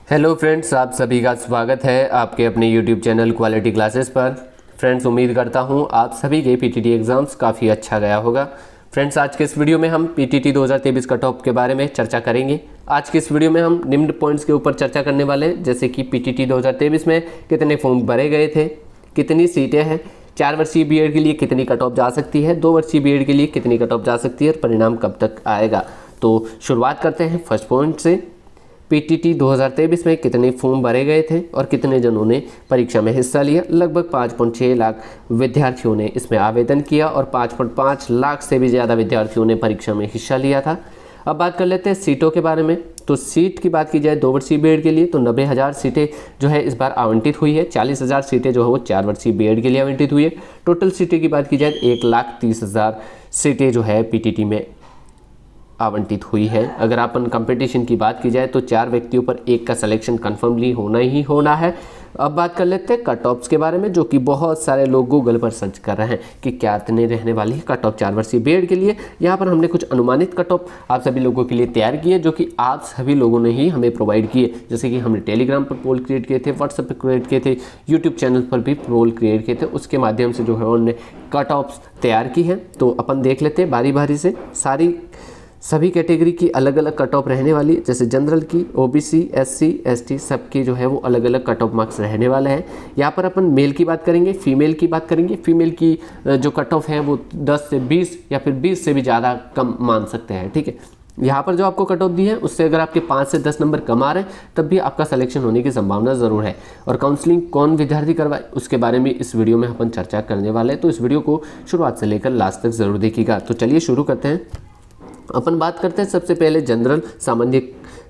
Hello friends, आप सभी का स्वागत है आपके अपने यूट्यूब चैनल क्वालिटी क्लासेस पर। फ्रेंड्स, उम्मीद करता हूं आप सभी के पीटीटी एग्ज़ाम्स काफ़ी अच्छा गया होगा। फ्रेंड्स, आज के इस वीडियो में हम पीटीटी 2023 कट ऑफ के बारे में चर्चा करेंगे। आज के इस वीडियो में हम निम्न पॉइंट्स के ऊपर चर्चा करने वाले हैं, जैसे कि पीटीटी 2023 में कितने फॉर्म भरे गए थे, कितनी सीटें हैं, 4 वर्षीय बीएड के लिए कितनी कट ऑफ जा सकती है, 2 वर्षीय बीएड के लिए कितनी कट ऑफ जा सकती है और परिणाम कब तक आएगा। तो शुरुआत करते हैं फर्स्ट पॉइंट से। पीटीटी 2023 में कितने फॉर्म भरे गए थे और कितने जनों ने परीक्षा में हिस्सा लिया। लगभग 5.6 लाख विद्यार्थियों ने इसमें आवेदन किया और 5.5 लाख से भी ज़्यादा विद्यार्थियों ने परीक्षा में हिस्सा लिया था। अब बात कर लेते हैं सीटों के बारे में। तो सीट की बात की जाए 2 वर्षीय बीएड के लिए तो 90,000 सीटें जो है इस बार आवंटित हुई है। 40,000 सीटें जो है वो 4 वर्षीय बीएड के लिए आवंटित हुई है। टोटल सीटें की बात की जाए 1,30,000 सीटें जो है पीटीटी में आवंटित हुई है। अगर अपन कंपटीशन की बात की जाए तो 4 व्यक्तियों पर एक का सिलेक्शन कन्फर्मली होना ही होना है। अब बात कर लेते हैं कट ऑफ्स के बारे में, जो कि बहुत सारे लोग गूगल पर सर्च कर रहे हैं कि क्या इतने रहने वाली है कट ऑफ 4 वर्षीय बीएड के लिए। यहाँ पर हमने कुछ अनुमानित कट ऑफ आप सभी लोगों के लिए तैयार किए, जो कि आप सभी लोगों ने ही हमें प्रोवाइड किए। जैसे कि हमने टेलीग्राम पर पोल क्रिएट किए थे, व्हाट्सएप पर क्रिएट किए थे, यूट्यूब चैनल पर भी पोल क्रिएट किए थे। उसके माध्यम से जो है उन्होंने कट ऑफ्स तैयार की है। तो अपन देख लेते हैं बारी बारी से। सभी कैटेगरी की अलग अलग कट ऑफ रहने वाली, जैसे जनरल की, ओबीसी, एससी, एसटी सबकी जो है वो अलग अलग कट ऑफ मार्क्स रहने वाले हैं। यहाँ पर अपन मेल की बात करेंगे, फीमेल की बात करेंगे। फीमेल की जो कट ऑफ है वो 10 से 20 या फिर 20 से भी ज़्यादा कम मान सकते हैं। ठीक है, यहाँ पर जो आपको कट ऑफ दी है उससे अगर आपके 5 से 10 नंबर कम आ रहे हैं तब भी आपका सिलेक्शन होने की संभावना ज़रूर है। और काउंसलिंग कौन विद्यार्थी करवाए उसके बारे में इस वीडियो में अपन चर्चा करने वाले हैं। तो इस वीडियो को शुरुआत से लेकर लास्ट तक ज़रूर देखिएगा। तो चलिए शुरू करते हैं। अपन बात करते हैं सबसे पहले जनरल सामान्य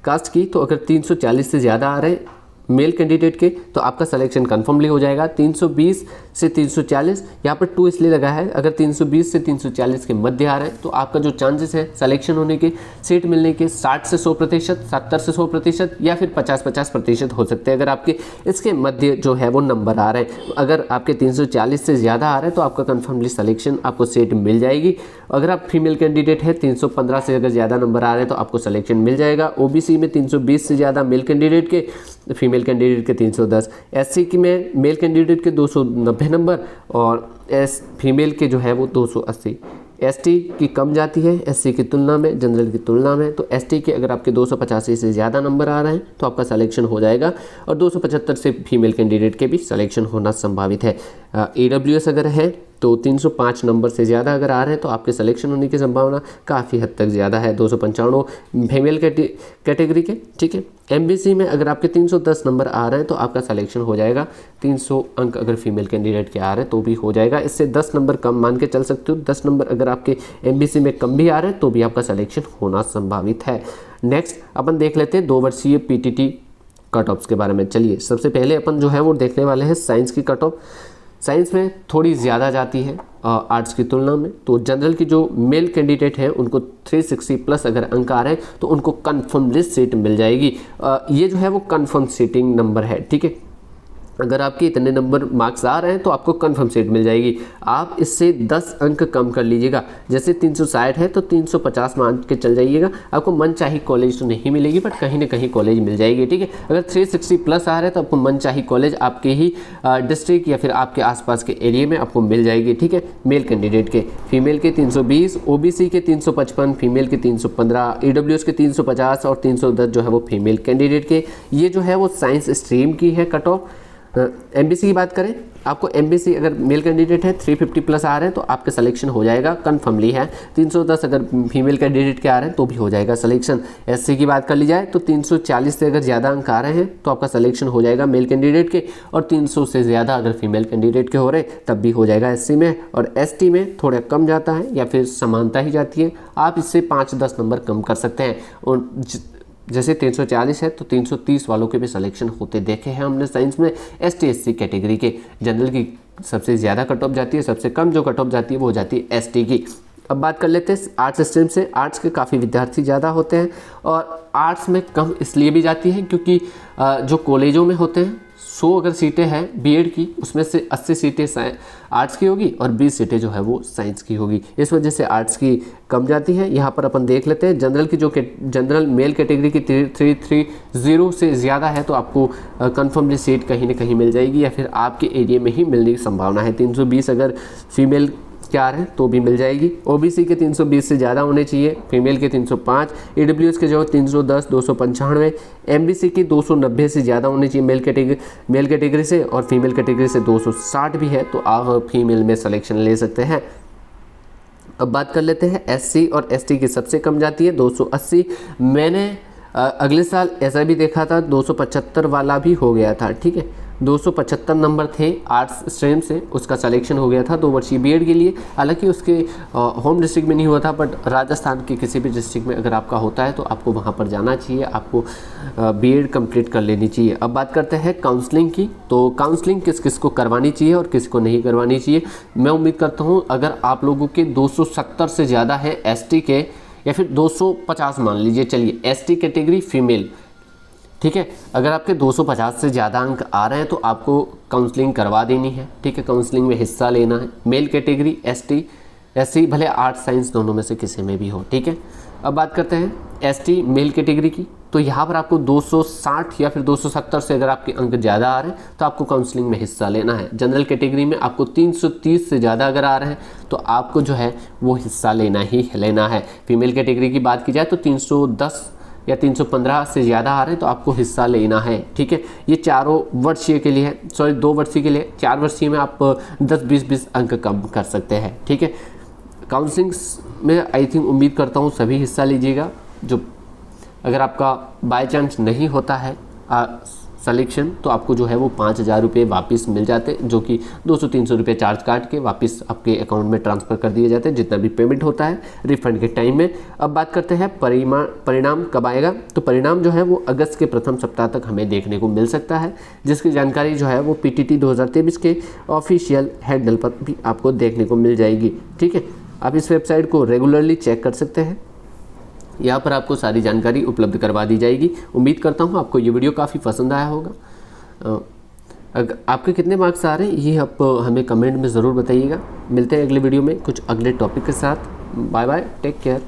कास्ट की। तो अगर 340 से ज़्यादा आ रहे हैं मेल कैंडिडेट के तो आपका सिलेक्शन कन्फर्मली हो जाएगा। 320 से 340 यहाँ पर 2 इसलिए लगा है, अगर 320 से 340 के मध्य आ रहे हैं तो आपका जो चांसेस है सिलेक्शन होने के, सीट मिलने के 60 से 100%, 70 से 100% या फिर 50-50% हो सकते हैं। अगर आपके इसके मध्य जो है वो नंबर आ रहे हैं, अगर आपके 340 से ज़्यादा आ रहे हैं तो आपका कन्फर्मली सिलेक्शन, आपको सीट मिल जाएगी। अगर आप फीमेल कैंडिडेट है 315 से अगर ज़्यादा नंबर आ रहे हैं तो आपको सिलेक्शन मिल जाएगा। ओबीसी में 320 से ज़्यादा मेल कैंडिडेट के, फीमेल कैंडिडेट के 310, एससी की में मेल कैंडिडेट के 290 नंबर और फीमेल के जो है वो 280। एसटी की कम जाती है एससी की तुलना में, जनरल की तुलना में। तो एसटी के अगर आपके 285 से ज़्यादा नंबर आ रहे हैं तो आपका सिलेक्शन हो जाएगा और 275 से फीमेल कैंडिडेट के भी सिलेक्शन होना संभावित है। ईडब्ल्यूएस अगर है तो 305 नंबर से ज़्यादा अगर आ रहे हैं तो आपके सिलेक्शन होने की संभावना काफ़ी हद तक ज़्यादा है। 295 फीमेल कैटेगरी के। ठीक है, एमबीसी में अगर आपके 310 नंबर आ रहे हैं तो आपका सिलेक्शन हो जाएगा। 300 अंक अगर फीमेल कैंडिडेट के आ रहे हैं तो भी हो जाएगा। इससे 10 नंबर कम मान के चल सकते हो। 10 नंबर अगर आपके एमबीसी में कम भी आ रहे हैं तो भी आपका सिलेक्शन होना संभावित है। नेक्स्ट अपन देख लेते हैं 2 वर्षीय पीटीटी कट ऑफ्स के बारे में। चलिए सबसे पहले अपन जो है वो देखने वाले हैं साइंस की कट ऑफ। साइंस में थोड़ी ज़्यादा जाती है आर्ट्स की तुलना में। तो जनरल की जो मेल कैंडिडेट हैं उनको 360 प्लस अगर अंक आ रहे हैं तो उनको कन्फर्म लिस्ट सीट मिल जाएगी। ये जो है वो कन्फर्म सीटिंग नंबर है। ठीक है, अगर आपके इतने नंबर मार्क्स आ रहे हैं तो आपको कन्फर्म सीट मिल जाएगी। आप इससे 10 अंक कम कर लीजिएगा, जैसे 360 है तो 350 मान के चल जाइएगा। आपको मनचाही कॉलेज तो नहीं मिलेगी बट कहीं ना कहीं कॉलेज मिल जाएगी। ठीक है, अगर 360 प्लस आ रहे हैं तो आपको मनचाही कॉलेज आपके ही डिस्ट्रिक्ट या फिर आपके आसपास के एरिया में आपको मिल जाएगी। ठीक है, मेल कैंडिडेट के, फीमेल के 320, ओबीसी के 355, फीमेल के 315, ईडब्ल्यूएस के 350 और 310 जो है वो फीमेल कैंडिडेट के। ये जो है वो साइंस स्ट्रीम की है कट ऑफ। एमबीसी की बात करें, आपको एमबीसी अगर मेल कैंडिडेट है 350 प्लस आ रहे हैं तो आपके सिलेक्शन हो जाएगा, कन्फर्मली है। 310 अगर फीमेल कैंडिडेट के आ रहे हैं तो भी हो जाएगा सिलेक्शन। एससी की बात कर ली जाए तो 340 से अगर ज़्यादा अंक आ रहे हैं तो आपका सिलेक्शन हो जाएगा मेल कैंडिडेट के, और 300 से ज़्यादा अगर फीमेल कैंडिडेट के हो रहे हैं तब भी हो जाएगा एससी में। और एसटी में थोड़ा कम जाता है या फिर समानता ही जाती है, आप इससे 5-10 नंबर कम कर सकते हैं। और जैसे 340 है तो 330 वालों के भी सिलेक्शन होते देखे हैं हमने साइंस में। एसटी एससी कैटेगरी के जनरल की सबसे ज़्यादा कट ऑफ जाती है, सबसे कम जो कट ऑफ जाती है वो जाती है एसटी की। अब बात कर लेते हैं आर्ट्स स्ट्रीम से। आर्ट्स के काफ़ी विद्यार्थी ज़्यादा होते हैं और आर्ट्स में कम इसलिए भी जाती है क्योंकि जो कॉलेजों में होते हैं 100 अगर सीटें हैं बीएड की, उसमें से 80 सीटें आर्ट्स की होगी और 20 सीटें जो है वो साइंस की होगी। इस वजह से आर्ट्स की कम जाती है। यहाँ पर अपन देख लेते हैं जनरल की, जो जनरल मेल कैटेगरी की 330 से ज़्यादा है तो आपको कन्फर्मली सीट कहीं ना कहीं मिल जाएगी या फिर आपके एरिया में ही मिलने की संभावना है। 320 अगर फीमेल क्या है तो भी मिल जाएगी। ओबीसी के 320 से ज़्यादा होने चाहिए, फीमेल के 305, ईडब्ल्यूएस के जो 310, 295, एमबीसी की 290 से ज़्यादा होनी चाहिए मेल कैटेगरी से, और फीमेल कैटेगरी से 260 भी है तो आप फीमेल में सिलेक्शन ले सकते हैं। अब बात कर लेते हैं एससी और एसटी की सबसे कम जाती है 280। मैंने अगले साल ऐसा भी देखा था 275 वाला भी हो गया था, ठीक है। 275 नंबर थे आर्ट्स स्ट्रीम से, उसका सिलेक्शन हो गया था 2 वर्षीय बीएड के लिए। हालांकि उसके होम डिस्ट्रिक्ट में नहीं हुआ था, बट राजस्थान के किसी भी डिस्ट्रिक्ट में अगर आपका होता है तो आपको वहां पर जाना चाहिए, आपको बीएड कंप्लीट कर लेनी चाहिए। अब बात करते हैं काउंसलिंग की। तो काउंसलिंग किस किस को करवानी चाहिए और किस को नहीं करवानी चाहिए। मैं उम्मीद करता हूँ अगर आप लोगों के 270 से ज़्यादा है एसटी के, या फिर 250 मान लीजिए, चलिए एसटी कैटेगरी फीमेल, ठीक है। अगर आपके 250 से ज़्यादा अंक आ रहे हैं तो आपको काउंसलिंग करवा देनी है, ठीक है। काउंसलिंग में हिस्सा लेना है। मेल कैटेगरी एसटी, एससी भले आर्ट्स साइंस दोनों में से किसी में भी हो, ठीक है। अब बात करते हैं एसटी मेल कैटेगरी की। तो यहाँ पर आपको 260 या फिर 270 से अगर आपके अंक ज़्यादा आ रहे हैं तो आपको काउंसलिंग में हिस्सा लेना है। जनरल कैटेगरी में आपको 330 से ज़्यादा अगर आ रहे हैं तो आपको जो है वो हिस्सा लेना ही लेना है। फीमेल कैटेगरी की बात की जाए तो 310 या 315 से ज़्यादा आ रहे हैं तो आपको हिस्सा लेना है, ठीक है। ये 4 वर्षीय के लिए है, सॉरी 2 वर्षीय के लिए। 4 वर्षीय में आप 10-20 अंक कम कर सकते हैं, ठीक है। काउंसलिंग में आई थिंक उम्मीद करता हूँ सभी हिस्सा लीजिएगा। जो अगर आपका बाय चांस नहीं होता है सिलेक्शन तो आपको जो है वो 5,000 रुपये वापस मिल जाते, जो कि 200-300 रुपये चार्ज काट के वापस आपके अकाउंट में ट्रांसफ़र कर दिए जाते हैं, जितना भी पेमेंट होता है रिफंड के टाइम में। अब बात करते हैं परिणाम कब आएगा। तो परिणाम जो है वो अगस्त के प्रथम सप्ताह तक हमें देखने को मिल सकता है, जिसकी जानकारी जो है वो पीटीटी 2023 के ऑफिशियल हैंडल पर भी आपको देखने को मिल जाएगी, ठीक है। आप इस वेबसाइट को रेगुलरली चेक कर सकते हैं, यहाँ पर आपको सारी जानकारी उपलब्ध करवा दी जाएगी। उम्मीद करता हूँ आपको ये वीडियो काफ़ी पसंद आया होगा। अगर आपके कितने मार्क्स आ रहे हैं ये आप हमें कमेंट में ज़रूर बताइएगा। मिलते हैं अगले वीडियो में कुछ अगले टॉपिक के साथ। Bye bye, take care.